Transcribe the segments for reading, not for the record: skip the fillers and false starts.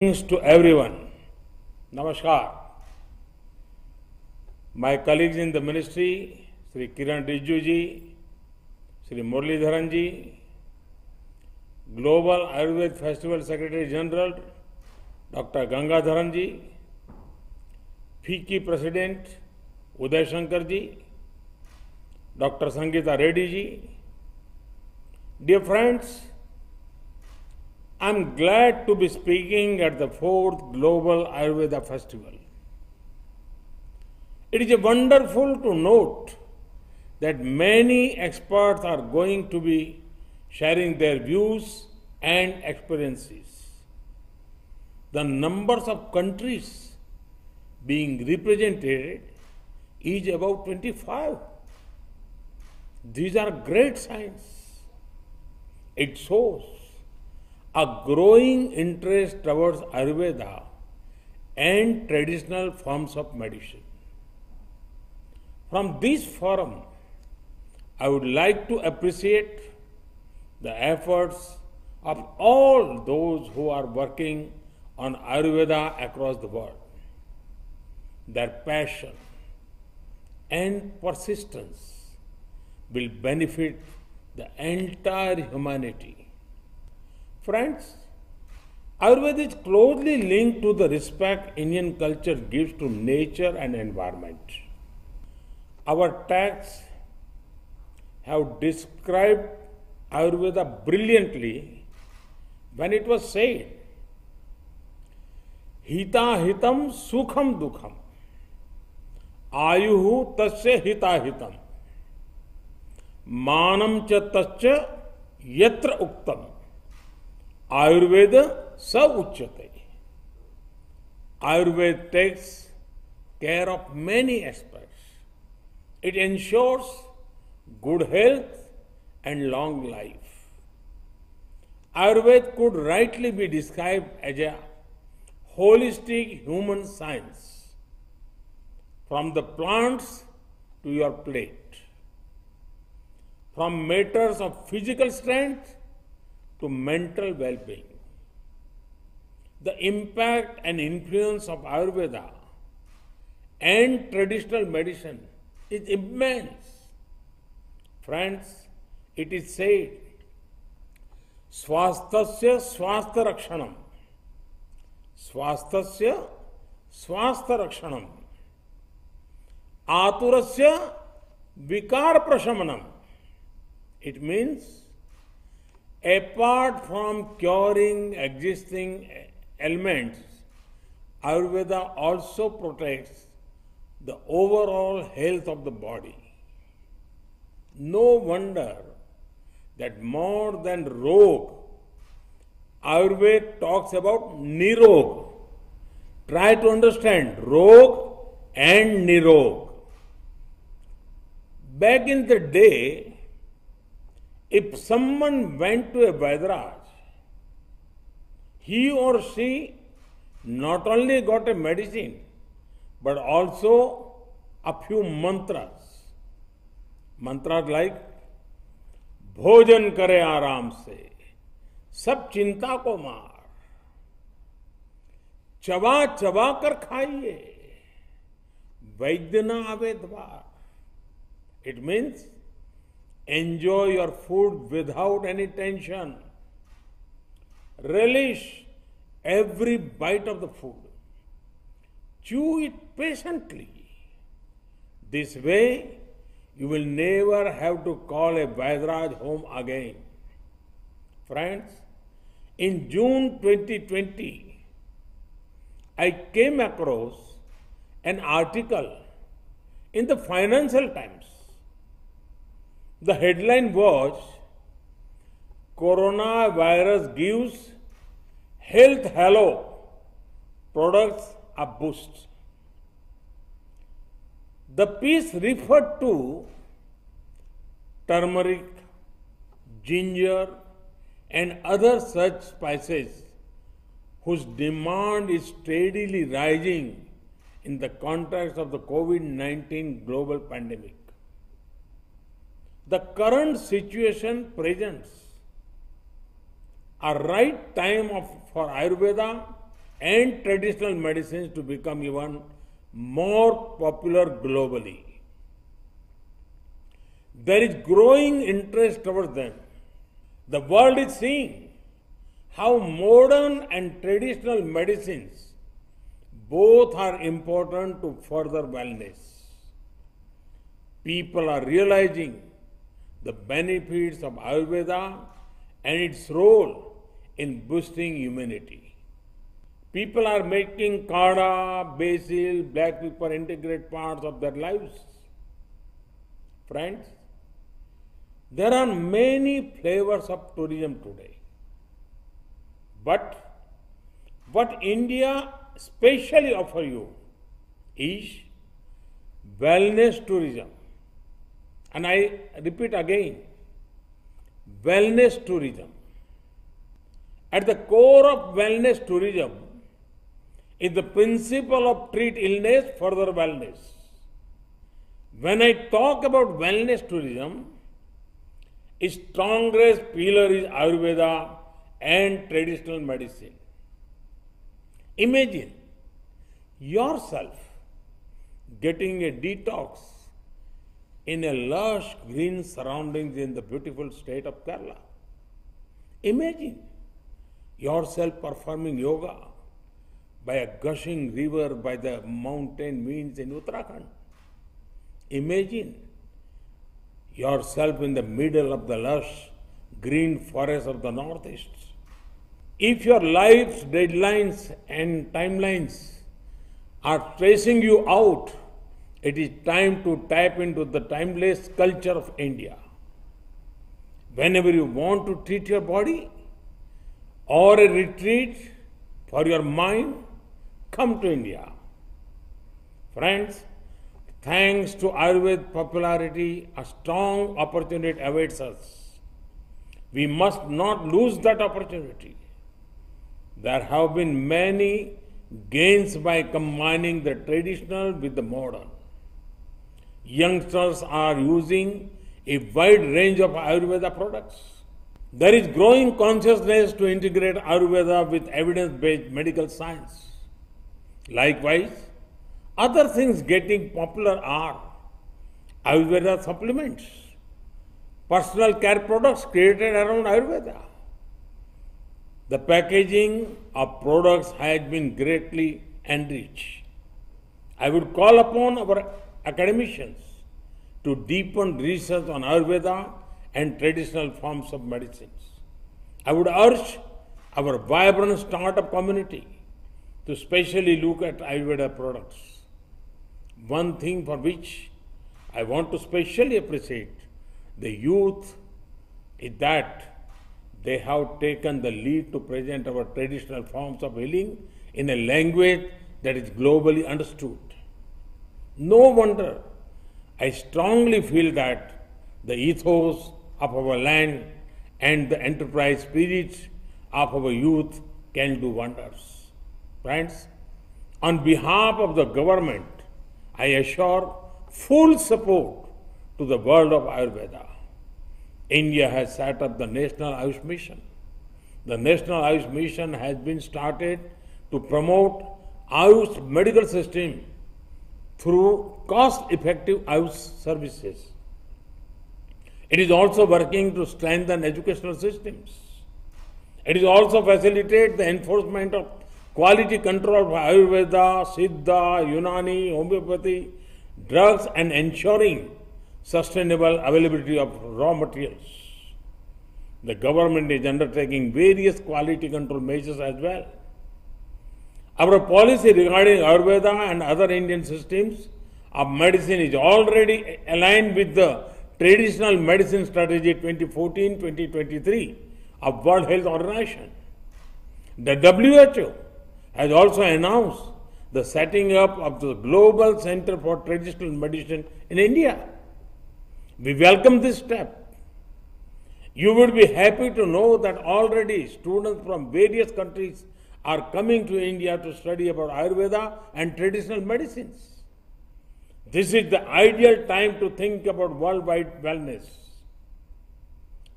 To everyone. Namaskar. My colleagues in the ministry, Sri Kiran Rijiju ji, Sri Muralidharan ji, Global Ayurveda Festival Secretary General, Dr. Gangadharan ji, FICCI President Uday Shankar ji, Dr. Sangeeta Reddy ji. Dear friends, I am glad to be speaking at the 4th Global Ayurveda Festival. It is wonderful to note that many experts are going to be sharing their views and experiences. The numbers of countries being represented is about 25. These are great signs. It shows a growing interest towards Ayurveda and traditional forms of medicine. From this forum, I would like to appreciate the efforts of all those who are working on Ayurveda across the world. Their passion and persistence will benefit the entire humanity. Friends, Ayurveda is closely linked to the respect Indian culture gives to nature and environment. Our texts have described Ayurveda brilliantly when it was said, Hita hitam sukham dukham, ayuhu tasya hita hitam, manam cha tasya yatra uktam. Ayurveda sa uchyate. Ayurveda takes care of many aspects. It ensures good health and long life. Ayurveda could rightly be described as a holistic human science, from the plants to your plate, from matters of physical strength to mental well-being. The impact and influence of Ayurveda and traditional medicine is immense. Friends, it is said, Swasthasya swastha rakshanam. Swasthasya swastha rakshanam. Aturasya vikar prashamanam. It means, apart from curing existing ailments, Ayurveda also protects the overall health of the body. No wonder that more than rog, Ayurveda talks about nirog. Try to understand rog and nirog. Back in the day, if someone went to a Vaidraj, he or she not only got a medicine, but also a few mantras. Mantras like, भोजन करे आराम से, सब चिंता को मार, चबा चबा कर खाइए, वैद्य न आवे द्वार. It means, enjoy your food without any tension. Relish every bite of the food. Chew it patiently. This way, you will never have to call a Vaidraj home again. Friends, in June 2020, I came across an article in the Financial Times. The headline was, Coronavirus gives health halo products a boost. The piece referred to turmeric, ginger, and other such spices whose demand is steadily rising in the context of the COVID-19 global pandemic. The current situation presents a right time for Ayurveda and traditional medicines to become even more popular globally. There is growing interest towards them. The world is seeing how modern and traditional medicines both are important to further wellness. People are realizing the benefits of Ayurveda and its role in boosting immunity. People are making kada, basil, black pepper integrate parts of their lives. Friends, there are many flavors of tourism today. But what India specially offers you is wellness tourism. And I repeat again, wellness tourism. At the core of wellness tourism is the principle of treat illness, further wellness. When I talk about wellness tourism, its strongest pillar is Ayurveda and traditional medicine. Imagine yourself getting a detox in a lush green surroundings in the beautiful state of Kerala. Imagine yourself performing yoga by a gushing river by the mountain means in Uttarakhand. Imagine yourself in the middle of the lush green forest of the Northeast. If your life's deadlines and timelines are tracing you out, it is time to tap into the timeless culture of India. Whenever you want to treat your body or a retreat for your mind, come to India. Friends, thanks to Ayurveda popularity, a strong opportunity awaits us. We must not lose that opportunity. There have been many gains by combining the traditional with the modern. Youngsters are using a wide range of Ayurveda products. There is growing consciousness to integrate Ayurveda with evidence-based medical science. Likewise, other things getting popular are Ayurveda supplements, personal care products created around Ayurveda. The packaging of products has been greatly enriched. I would call upon our academicians to deepen research on Ayurveda and traditional forms of medicines. I would urge our vibrant startup community to specially look at Ayurveda products. One thing for which I want to specially appreciate the youth is that they have taken the lead to present our traditional forms of healing in a language that is globally understood. No wonder I strongly feel that the ethos of our land and the enterprise spirit of our youth can do wonders. Friends, on behalf of the government, I assure full support to the world of Ayurveda. India has set up the National Ayush Mission. The National Ayush Mission has been started to promote Ayush medical system through cost-effective Ayush services. It is also working to strengthen educational systems. It is also facilitate the enforcement of quality control of Ayurveda, Siddha, Unani, homeopathy, drugs and ensuring sustainable availability of raw materials. The government is undertaking various quality control measures as well. Our policy regarding Ayurveda and other Indian systems of medicine is already aligned with the Traditional Medicine Strategy 2014-2023 of World Health Organization. The WHO has also announced the setting up of the Global Center for Traditional Medicine in India. We welcome this step. You would be happy to know that already students from various countries are coming to India to study about Ayurveda and traditional medicines. This is the ideal time to think about worldwide wellness.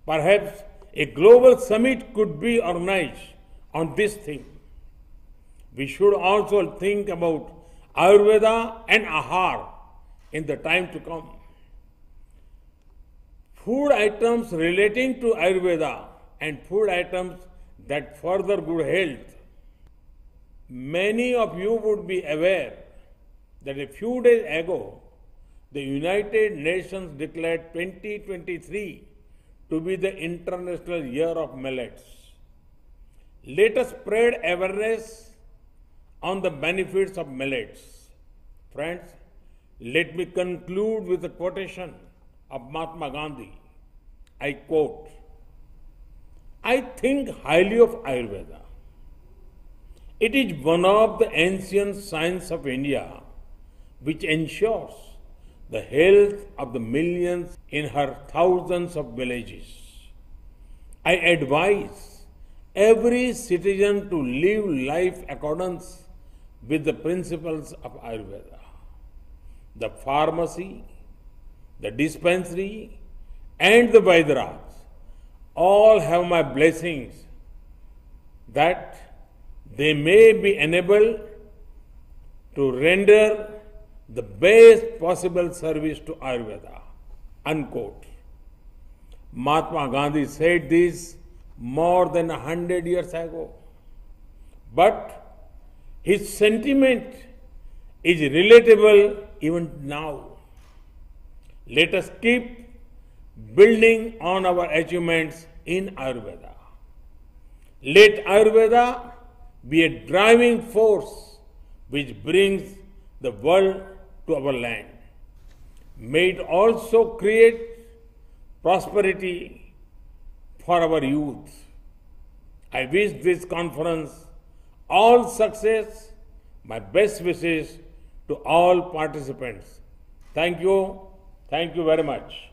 Perhaps a global summit could be organized on this theme. We should also think about Ayurveda and Ahar in the time to come. Food items relating to Ayurveda and food items that further good health. Many of you would be aware that a few days ago, the United Nations declared 2023 to be the International Year of Millets. Let us spread awareness on the benefits of millets. Friends, let me conclude with a quotation of Mahatma Gandhi. I quote, "I think highly of Ayurveda. It is one of the ancient sciences of India which ensures the health of the millions in her thousands of villages. I advise every citizen to live life accordance with the principles of Ayurveda. The pharmacy, the dispensary, and the Vaidraj all have my blessings that they may be enabled to render the best possible service to Ayurveda." Unquote. Mahatma Gandhi said this more than 100 years ago. But his sentiment is relatable even now. Let us keep building on our achievements in Ayurveda. Let Ayurveda be a driving force which brings the world to our land. May it also create prosperity for our youth. I wish this conference all success. My best wishes to all participants. Thank you. Thank you very much.